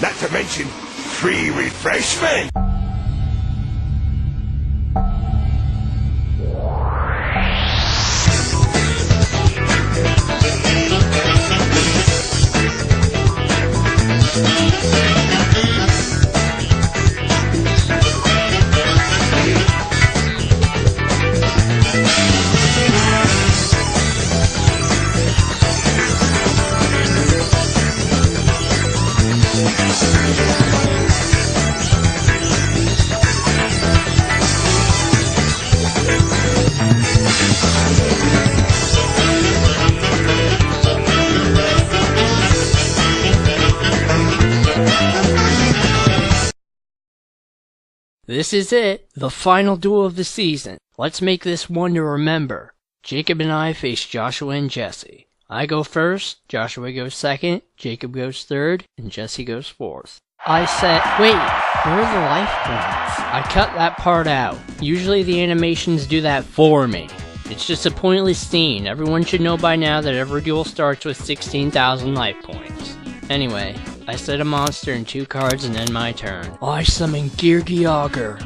Not to mention free refreshment. This is it, the final duel of the season. Let's make this one to remember. Jacob and I face Joshua and Jesse. I go first, Joshua goes second, Jacob goes third, and Jesse goes fourth. I said, wait, where are the life points? I cut that part out. Usually the animations do that for me. It's just a pointless scene. Everyone should know by now that every duel starts with 16,000 life points. Anyway, I set a monster and 2 cards and then my turn. I summon Geargiauger.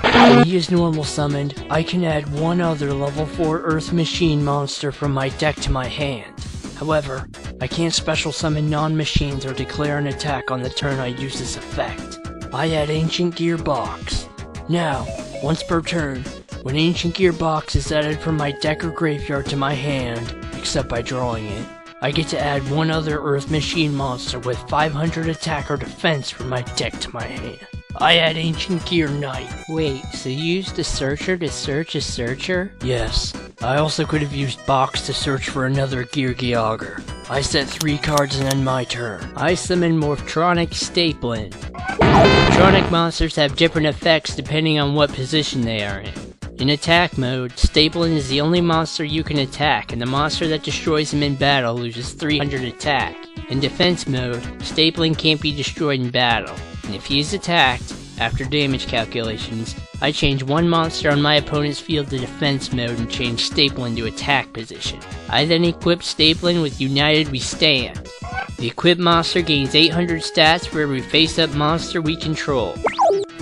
When he is normal summoned, I can add one other level 4 Earth Machine monster from my deck to my hand. However, I can't special summon non-machines or declare an attack on the turn I use this effect. I add Ancient Gearbox. Now, once per turn, when Ancient Gearbox is added from my deck or graveyard to my hand, except by drawing it, I get to add one other Earth Machine monster with 500 attack or defense from my deck to my hand. I add Ancient Gear Knight. Wait, so you used the searcher to search a searcher? Yes. I also could have used Box to search for another Geargiauger. I set 3 cards and end my turn. I summon Morphtronics Stapling. Morphtronic monsters have different effects depending on what position they are in. In attack mode, Stapling is the only monster you can attack, and the monster that destroys him in battle loses 300 attack. In defense mode, Stapling can't be destroyed in battle, and if he is attacked, after damage calculations, I change one monster on my opponent's field to defense mode and change Stapling to attack position. I then equip Stapling with United We Stand. The equipped monster gains 800 stats for every face-up monster we control.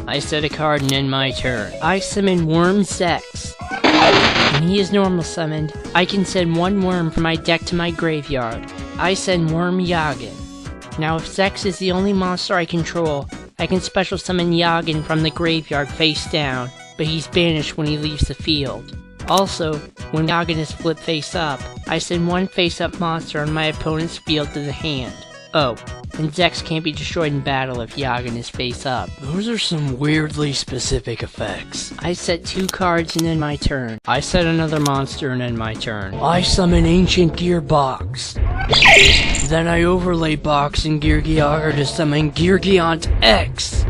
I set a card and end my turn. I summon Worm Zex. When he is normal summoned, I can send one worm from my deck to my graveyard. I send Worm Yagen. Now if Zex is the only monster I control, I can special summon Yagen from the graveyard face down, but he's banished when he leaves the field. Also, when Yagen is flipped face up, I send one face up monster on my opponent's field to the hand. Oh, and Zex can't be destroyed in battle if Yagen is face up. Those are some weirdly specific effects. I set 2 cards and end my turn. I set another monster and end my turn. I summon Ancient Gearbox. Then I overlay Box and Geargiauger to summon Geargiaunt X.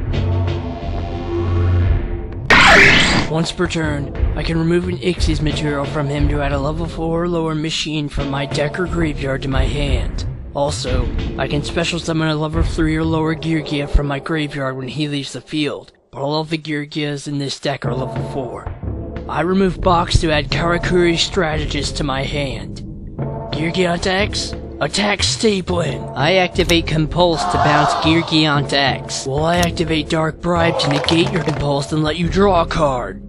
Once per turn, I can remove an Ix's material from him to add a level 4 or lower machine from my deck or graveyard to my hand. Also, I can special summon a level 3 or lower Geargia from my graveyard when he leaves the field, but all of the Geargias in this deck are level 4. I remove Box to add Karakuri Strategist to my hand. Geargiaunt X, attack Stapling. I activate Compulse to bounce Geargiaunt X, while I activate Dark Bribe to negate your Compulse and let you draw a card.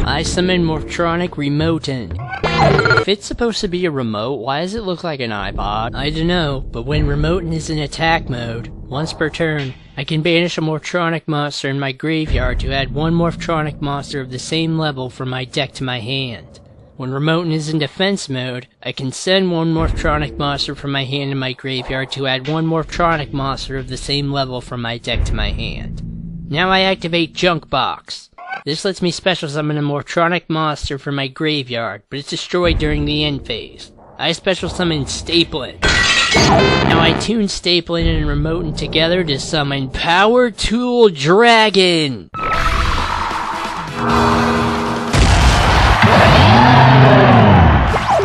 I summon Morphtronic Remoten. If it's supposed to be a remote, why does it look like an iPod? I dunno, but when Remoten is in attack mode, once per turn, I can banish a Morphtronic monster in my graveyard to add one Morphtronic monster of the same level from my deck to my hand. When Remoten is in defense mode, I can send one Morphtronic monster from my hand to my graveyard to add one Morphtronic monster of the same level from my deck to my hand. Now I activate Junk Box. This lets me special summon a Morphtronic monster from my graveyard, but it's destroyed during the end phase. I special summon Stapling. Now I tune Stapling and Remoten together to summon Power Tool Dragon!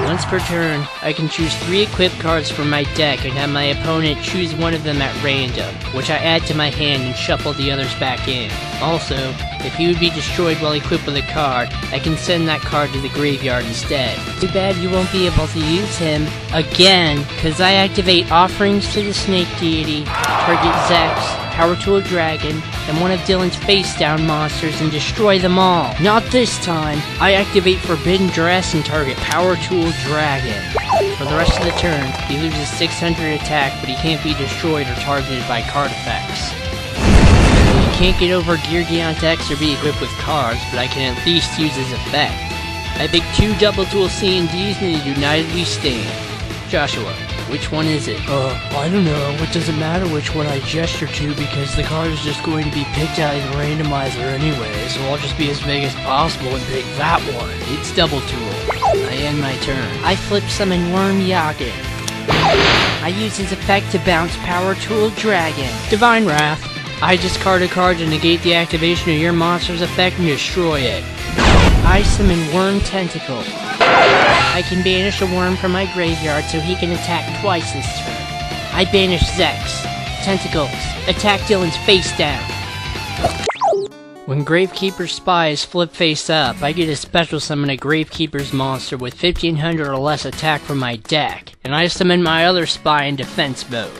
Once per turn, I can choose 3 equipped cards from my deck and have my opponent choose one of them at random, which I add to my hand and shuffle the others back in. Also, if he would be destroyed while equipped with a card, I can send that card to the graveyard instead. Too bad you won't be able to use him again, cause I activate Offerings to the Snake Deity, target Zex, Power Tool Dragon, and one of Dylan's face-down monsters and destroy them all. Not this time! I activate Forbidden Dress and target Power Tool Dragon. For the rest of the turn, he loses 600 attack, but he can't be destroyed or targeted by card effects. He can't get over Gear Geont X or be equipped with cards, but I can at least use his effect. I pick 2 Double Duel C&Ds and a United We Stand. Joshua, which one is it? I don't know. It doesn't matter which one I gesture to because the card is just going to be picked out in the randomizer anyway, so I'll just be as big as possible and pick that one. It's Double Duel. I end my turn. I flip summon Worm Yagen. I use his effect to bounce Power Tool Dragon. Divine Wrath. I discard a card to negate the activation of your monster's effect and destroy it. I summon Worm Tentacle. I can banish a worm from my graveyard so he can attack twice this turn. I banish Zex. Tentacles. Attack Dylan's face down. When Gravekeeper's Spy is flip face up, I get a special summon a Gravekeeper's monster with 1500 or less attack from my deck, and I summon my other spy in defense mode.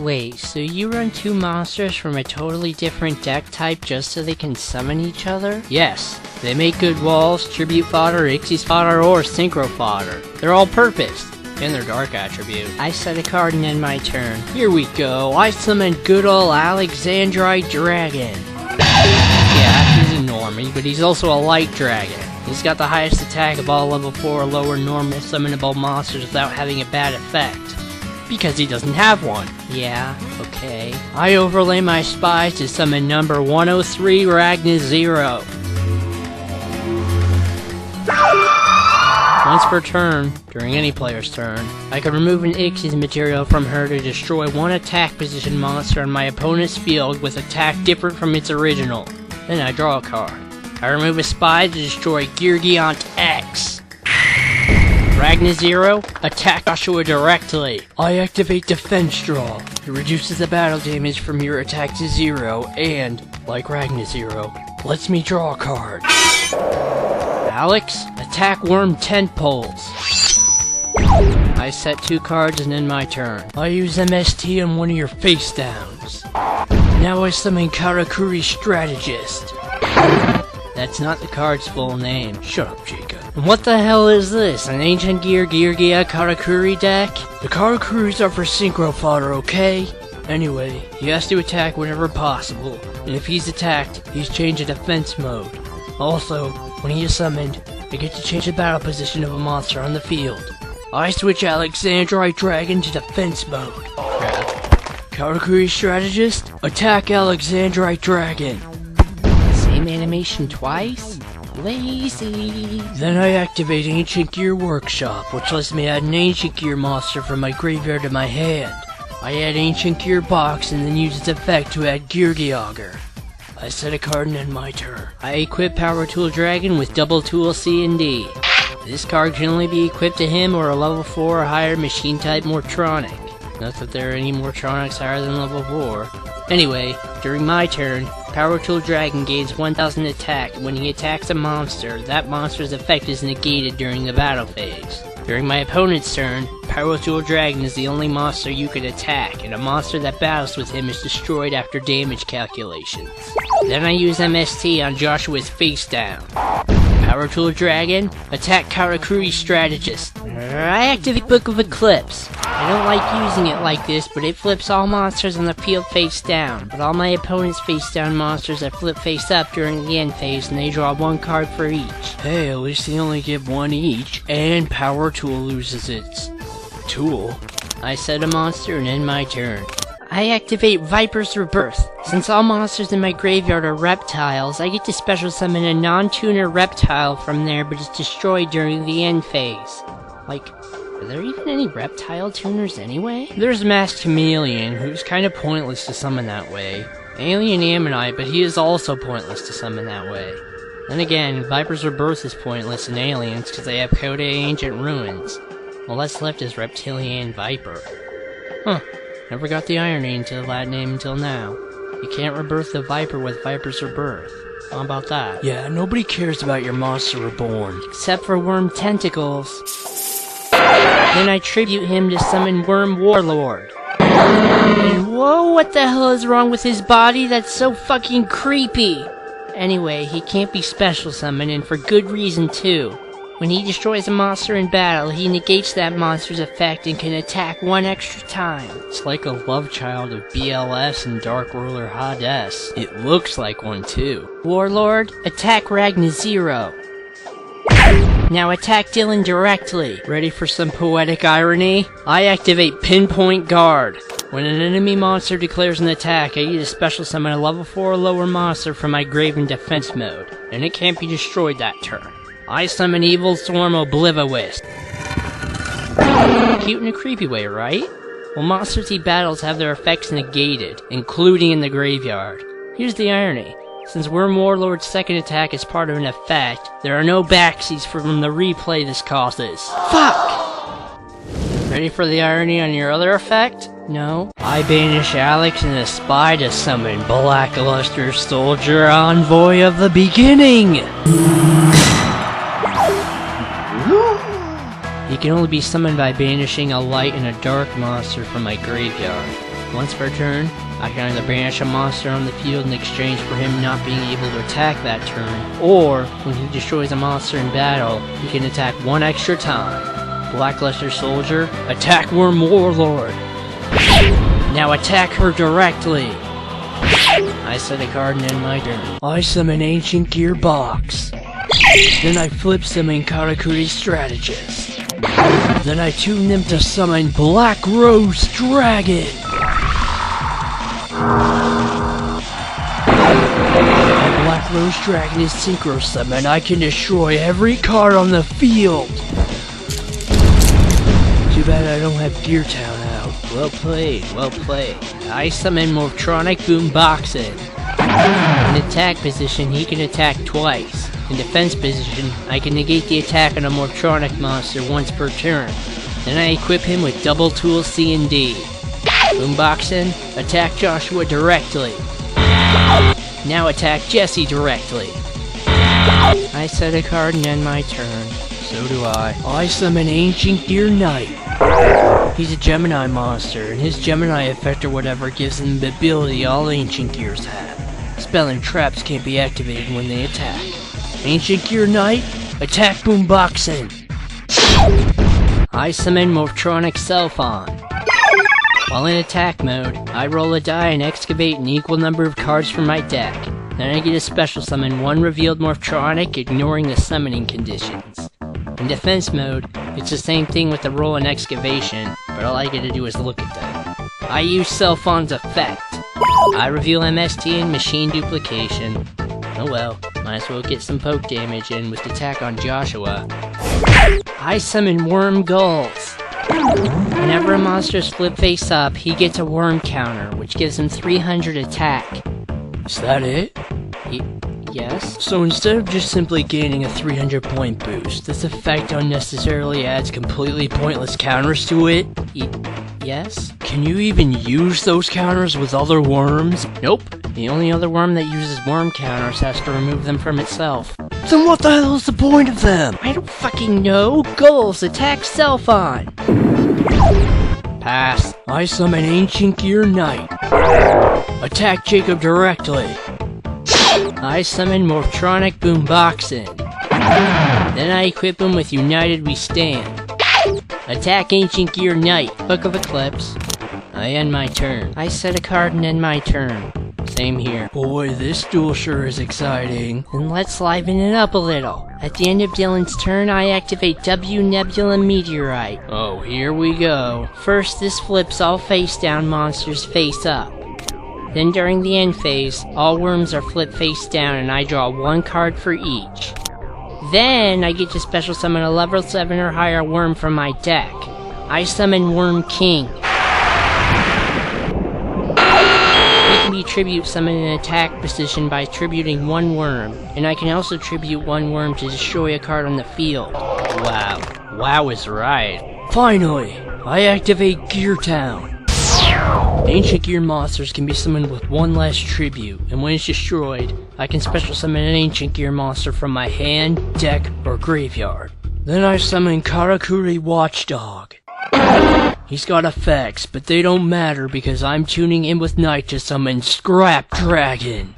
Wait, so you run 2 monsters from a totally different deck type just so they can summon each other? Yes, they make good walls, tribute fodder, Ixie's fodder, or synchro fodder. They're all purposed, and they're dark attribute. I set a card and end my turn. Here we go, I summon good ol' Alexandrite Dragon. Yeah, he's a normie, but he's also a light dragon. He's got the highest attack of all level 4 or lower normal summonable monsters without having a bad effect. Because he doesn't have one. Yeah, okay. I overlay my spies to summon number 103 Ragna 0. Once per turn, during any player's turn, I can remove an Ixie's material from her to destroy 1 attack position monster on my opponent's field with attack different from its original. Then I draw a card. I remove a spy to destroy Gear Geont X. Ragna 0, attack Joshua directly. I activate Defense Draw. It reduces the battle damage from your attack to 0 and, like Ragna 0, lets me draw a card. Alex, attack Worm Tentpoles. I set 2 cards and end my turn. I use MST on one of your face downs. Now I summon Karakuri Strategist. That's not the card's full name. Shut up, Jacob. What the hell is this? An Ancient Gear Karakuri deck? The Karakuris are for synchro fodder, okay? Anyway, he has to attack whenever possible, and if he's attacked, he's changed to defense mode. Also, when he is summoned, I get to change the battle position of a monster on the field. I switch Alexandrite Dragon to defense mode. Crap. Karakuri Strategist, attack Alexandrite Dragon. Same animation twice? Lazy. Then I activate Ancient Gear Workshop, which lets me add an Ancient Gear monster from my graveyard to my hand. I add Ancient Gear Box and then use its effect to add Gear Geogger. I set a card and end my turn. I equip Power Tool Dragon with Double Tool C&D. This card can only be equipped to him or a level 4 or higher machine type Morphtronic. Not that there are any Morphtronics higher than level 4. Anyway, during my turn, Power Tool Dragon gains 1000 attack. When he attacks a monster, that monster's effect is negated during the battle phase. During my opponent's turn, Power Tool Dragon is the only monster you can attack, and a monster that battles with him is destroyed after damage calculations. Then I use MST on Joshua's face down. Power Tool Dragon, attack Karakuri Strategist. I activate Book of Eclipse. I don't like using it like this, but it flips all monsters on the field face down, but all my opponent's face down monsters are flip face up during the end phase, and they draw 1 card for each. Hey, at least they only get 1 each, and Power Tool loses its tool. I set a monster and end my turn. I activate Viper's Rebirth. Since all monsters in my graveyard are reptiles, I get to special summon a non-tuner reptile from there, but it's destroyed during the end phase. Like, are there even any reptile tuners anyway? There's Masked Chameleon, who's kinda pointless to summon that way. Alien Ammonite, but he is also pointless to summon that way. Then again, Viper's Rebirth is pointless in aliens because they have Code Ancient Ruins. All that's left is Reptilian Viper. Huh. Never got the irony into that name until now. You can't rebirth the Viper with Viper's Rebirth. How about that? Yeah, nobody cares about your Monster Reborn. Except for Worm Tentacles. Then I tribute him to summon Worm Warlord. And whoa, what the hell is wrong with his body? That's so fucking creepy! Anyway, he can't be special summoned, and for good reason too. When he destroys a monster in battle, he negates that monster's effect and can attack one extra time. It's like a love child of BLS and Dark Ruler Hades. It looks like one too. Warlord, attack Ragna Zero. Now attack Dylan directly. Ready for some poetic irony? I activate Pinpoint Guard. When an enemy monster declares an attack, I use a special summon a level 4 or lower monster from my grave in defense mode, and it can't be destroyed that turn. I summon Evil Storm Oblivious. Cute in a creepy way, right? Well, monsters he battles have their effects negated, including in the graveyard. Here's the irony. Since Worm Warlord's second attack is part of an effect, there are no backseas from the replay this causes. Fuck! Ready for the irony on your other effect? No? I banish Alex and a spy to summon Blackluster Soldier Envoy of the Beginning! He can only be summoned by banishing a light and a dark monster from my graveyard. Once per turn, I can either banish a monster on the field in exchange for him not being able to attack that turn, or, when he destroys a monster in battle, he can attack one extra time. Blackluster Soldier, attack Worm Warlord! Now attack her directly! I set a card and end my turn. I summon Ancient Gearbox. Then I flip summon Karakuri Strategist. Then I tune them to summon Black Rose Dragon. My Black Rose Dragon is Synchro summon. I can destroy every card on the field. Too bad I don't have Gear Town out. Well played, well played. I summon Morphtronic Boomboxin. In attack position, he can attack twice. In defense position, I can negate the attack on a Morphtronic monster once per turn. Then I equip him with double tool C and D. Boomboxin, attack Joshua directly. Now attack Jesse directly. I set a card and end my turn. So do I. I summon Ancient Gear Knight. He's a Gemini monster, and his Gemini effect or whatever gives him the ability all Ancient Gears have. Spell and traps can't be activated when they attack. Ancient Gear Knight, attack Boomboxin! I summon Morphtronic Selphon. While in attack mode, I roll a die and excavate an equal number of cards from my deck. Then I get a special summon one revealed Morphtronic, ignoring the summoning conditions. In defense mode, it's the same thing with the roll and excavation, but all I get to do is look at them. I use Selphon's effect. I reveal MST and Machine Duplication. Oh well, might as well get some poke damage in with the attack on Joshua. I summon Worm Gulls. Whenever a monster's flip face up, he gets a worm counter, which gives him 300 attack. Is that it? Yes? So instead of just simply gaining a 300 point boost, this effect unnecessarily adds completely pointless counters to it? Yes? Can you even use those counters with other worms? Nope. The only other worm that uses worm counters has to remove them from itself. Then what the hell is the point of them? I don't fucking know. Gulls, attack Selphon. Pass. I summon Ancient Gear Knight. Attack Jacob directly. I summon Morphtronic Boomboxin. Then I equip him with United We Stand. Attack Ancient Gear Knight, Book of Eclipse. I end my turn. I set a card and end my turn. Same here. Boy, this duel sure is exciting. Then let's liven it up a little. At the end of Dylan's turn, I activate W Nebula Meteorite. Oh, here we go. First, this flips all face-down monsters face up. Then during the end phase, all worms are flipped face down and I draw one card for each. Then, I get to special summon a level 7 or higher worm from my deck. I summon Worm King. He can be tribute summoned in attack position by tributing one worm, and I can also tribute one worm to destroy a card on the field. Wow. Wow is right. Finally, I activate Gear Town. Ancient Gear monsters can be summoned with one less tribute, and when it's destroyed, I can special summon an Ancient Gear monster from my hand, deck, or graveyard. Then I summon Karakuri Watchdog. He's got effects, but they don't matter because I'm tuning in with Night to summon Scrap Dragon.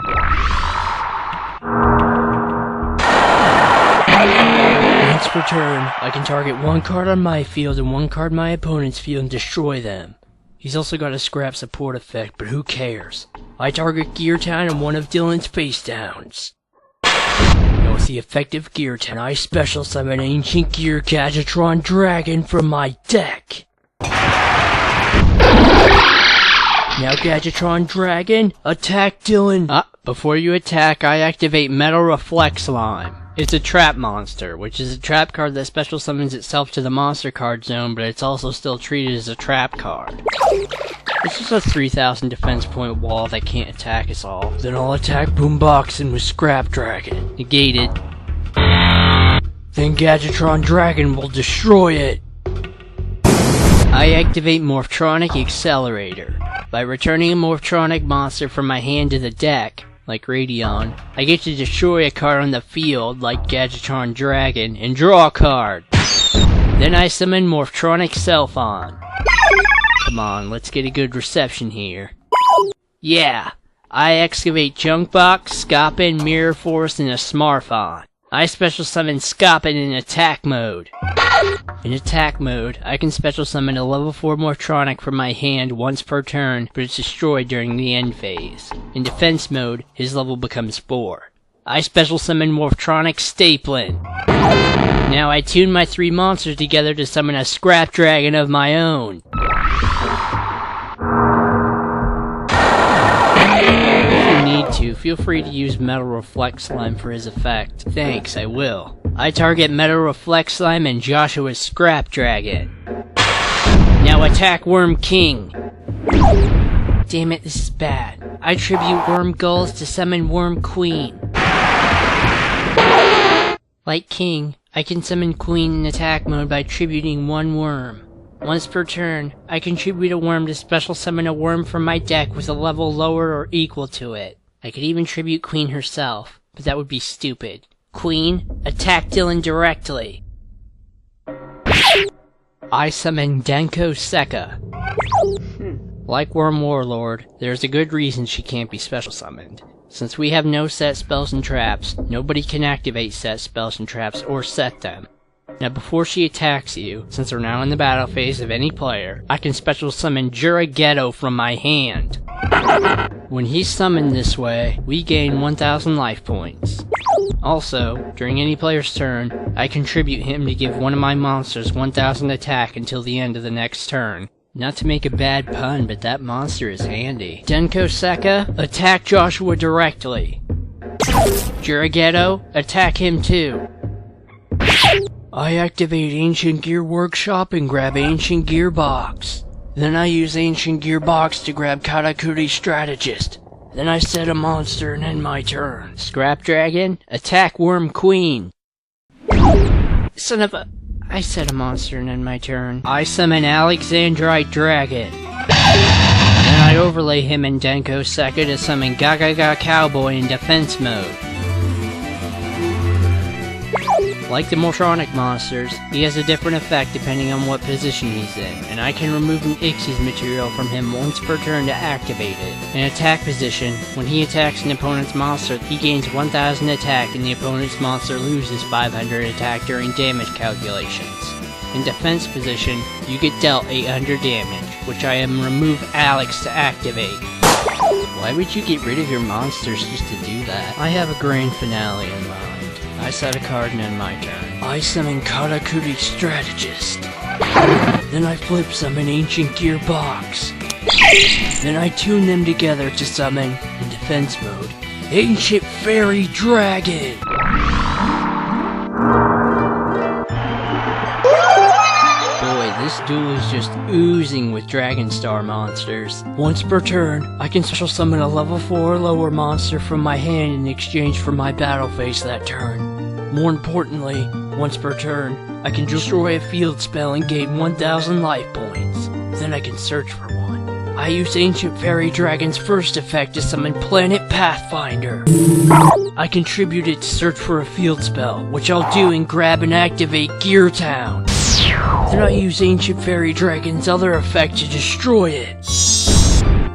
Once per turn, I can target one card on my field and one card on my opponent's field and destroy them. He's also got a scrap support effect, but who cares? I target Gear Town and one of Dylan's face downs. And with the effective Gear Town, I special summon Ancient Gear Gadgetron Dragon from my deck. Now Gadgetron Dragon, attack Dylan! Before you attack, I activate Metal Reflect Slime. It's a trap monster, which is a trap card that special summons itself to the monster card zone, but it's also still treated as a trap card. It's just a 3000 defense point wall that can't attack us all. Then I'll attack Boomboxin with Scrap Dragon. Negated. Then Gadgetron Dragon will destroy it. I activate Morphtronic Accelerator. By returning a Morphtronic monster from my hand to the deck, like Raviel, I get to destroy a card on the field, like Gadgetron Dragon, and draw a card. Then I summon Morphtronic Selphon. Come on, let's get a good reception here. Yeah! I excavate Junkbox, Scoppin, Mirror Force, and a Smarphon. I special summon Scoppin in attack mode. In attack mode, I can special summon a level 4 Morphtronic from my hand once per turn, but it's destroyed during the end phase. In defense mode, his level becomes 4. I special summon Morphtronic Staplin. Now I tune my 3 monsters together to summon a Scrap Dragon of my own. Need to, feel free to use Metal Reflect Slime for his effect. Thanks, I will. I target Metal Reflect Slime and Joshua's Scrap Dragon. Now attack Worm King. Damn it, this is bad. I tribute Worm Gulls to summon Worm Queen. Like King, I can summon Queen in attack mode by tributing one worm. Once per turn, I contribute a worm to special summon a worm from my deck with a level lower or equal to it. I could even tribute Queen herself, but that would be stupid. Queen, attack Dylan directly. I summon Denko Sekka. Like Worm Warlord, there's a good reason she can't be special summoned. Since we have no set spells and traps, nobody can activate set spells and traps or set them. Now before she attacks you, since we're now in the battle phase of any player, I can special summon Jurageto from my hand. When he's summoned this way, we gain 1000 life points. Also, during any player's turn, I contribute him to give one of my monsters 1000 attack until the end of the next turn. Not to make a bad pun, but that monster is handy. Denko Sekka, attack Joshua directly. Jurageto, attack him too. I activate Ancient Gear Workshop and grab Ancient Gear Box. Then I use Ancient Gear Box to grab Karakuri Strategist. Then I set a monster and end my turn. Scrap Dragon, attack Worm Queen. Son of a... I set a monster and end my turn. I summon Alexandrite Dragon. Then I overlay him in Denko Sekka to summon Gaga Cowboy in defense mode. Like the Morphtronic monsters, he has a different effect depending on what position he's in, and I can remove an Ixie's material from him once per turn to activate it. In attack position, when he attacks an opponent's monster, he gains 1000 attack and the opponent's monster loses 500 attack during damage calculations. In defense position, you get dealt 800 damage, which I am remove Alex to activate. Why would you get rid of your monsters just to do that? I have a grand finale in mind. I set a card and end my turn. I summon Karakuri Strategist. Then I flip summon Ancient Gear Box. Then I tune them together to summon, in defense mode, Ancient Fairy Dragon. Boy, this duel is just oozing with Dragon Star monsters. Once per turn, I can special summon a level 4 or lower monster from my hand in exchange for my battle phase that turn. More importantly, once per turn, I can destroy a field spell and gain 1000 life points. Then I can search for one. I use Ancient Fairy Dragon's first effect to summon Planet Pathfinder. I contributed to search for a field spell, which I'll do and grab and activate Gear Town. Then I use Ancient Fairy Dragon's other effect to destroy it.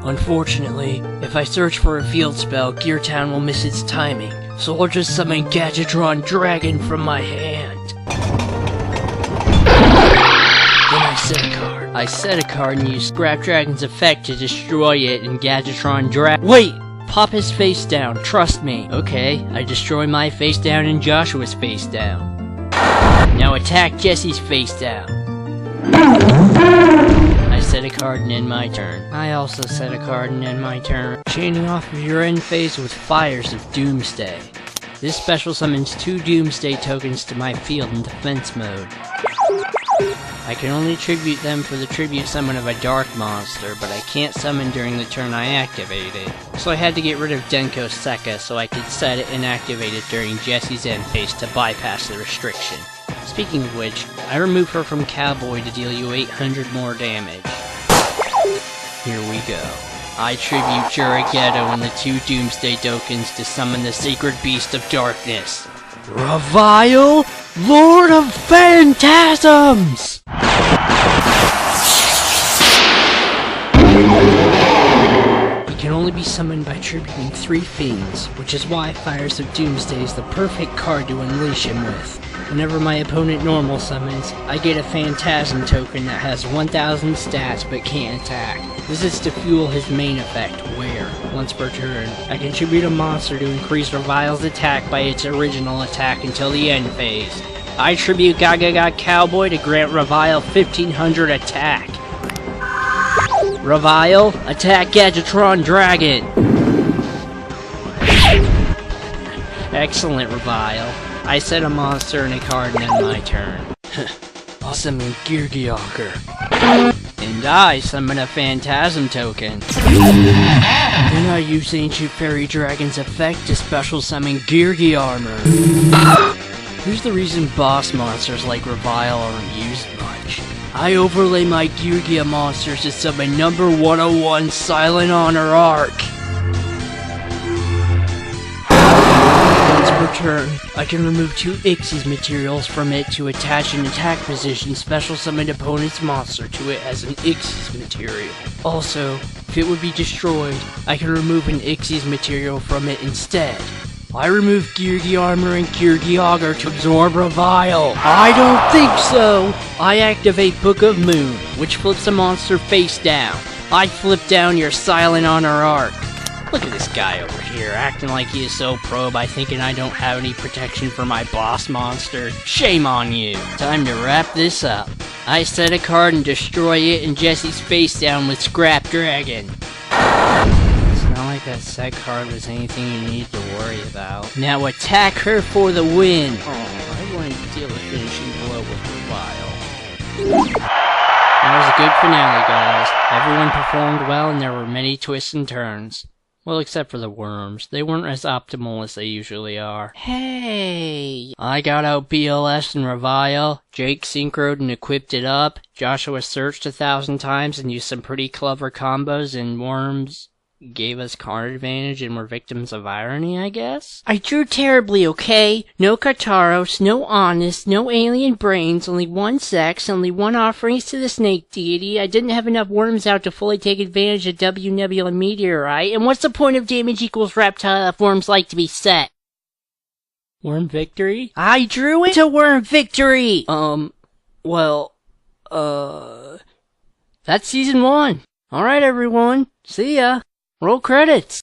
Unfortunately, if I search for a field spell, Gear Town will miss its timing, so I'll just summon Gadgetron Dragon from my hand. Then I set a card. I set a card and use Scrap Dragon's effect to destroy it and Gadgetron Dragon. Wait! Pop his face down, trust me. Okay, I destroy my face down and Joshua's face down. Now attack Jesse's face down. I set a card and end my turn. I also set a card and end my turn. Chaining off of your end phase with Fires of Doomsday. This special summons 2 Doomsday tokens to my field in defense mode. I can only tribute them for the tribute summon of a dark monster, but I can't summon during the turn I activate it. So I had to get rid of Denko Sekka so I could set it and activate it during Jesse's end phase to bypass the restriction. Speaking of which, I remove her from Cowboy to deal you 800 more damage. Here we go. I tribute Jurigeto and the 2 Doomsday tokens to summon the Sacred Beast of Darkness. Raviel, Lord of Phantasms! It can only be summoned by tributing 3 fiends, which is why Fires of Doomsday is the perfect card to unleash him with. Whenever my opponent normal summons, I get a Phantasm token that has 1000 stats but can't attack. This is to fuel his main effect, where, once per turn, I contribute a monster to increase Raviel's attack by its original attack until the end phase. I tribute Gaga Cowboy to grant Raviel 1500 attack. Raviel, attack Gadgetron Dragon! Excellent, Raviel. I set a monster and a card and end my turn. I'll summon Geargiauger. And I summon a Phantasm token. Then I use Ancient Fairy Dragon's effect to special summon Geargi Armor. Here's the reason boss monsters like Raviel aren't used much. I overlay my Geargia monsters to summon number 101 Silent Honor Arc. Per turn, I can remove 2 Ixies materials from it to attach an attack position special summoned opponent's monster to it as an Ixies material. Also, if it would be destroyed, I can remove an Ixies material from it instead. I remove Geargi Armor and Geargi Auger to absorb Raviel. I don't think so! I activate Book of Moon, which flips a monster face down. I flip down your Silent Honor Arc. Look at this guy over here, acting like he is so pro by thinking I don't have any protection for my boss monster. Shame on you! Time to wrap this up. I set a card and destroy it and Jesse's face down with Scrap Dragon. It's not like that set card was anything you need to worry about. Now attack her for the win! Oh, I want to deal a finishing blow with Raviel. That was a good finale, guys. Everyone performed well and there were many twists and turns. Well, except for the worms. They weren't as optimal as they usually are. Hey! I got out BLS and Raviel. Jake synchroed and equipped it up. Joshua searched 1,000 times and used some pretty clever combos, and worms gave us card advantage and were victims of irony, I guess? I drew terribly, okay? No Kataros, no Honest, no alien brains, only 1 sex, only 1 offerings to the snake deity. I didn't have enough worms out to fully take advantage of W Nebula Meteorite, and what's the point of damage equals reptile if worms like to be set? Worm victory? I drew it to worm victory! That's season 1. Alright everyone, see ya. Roll credits.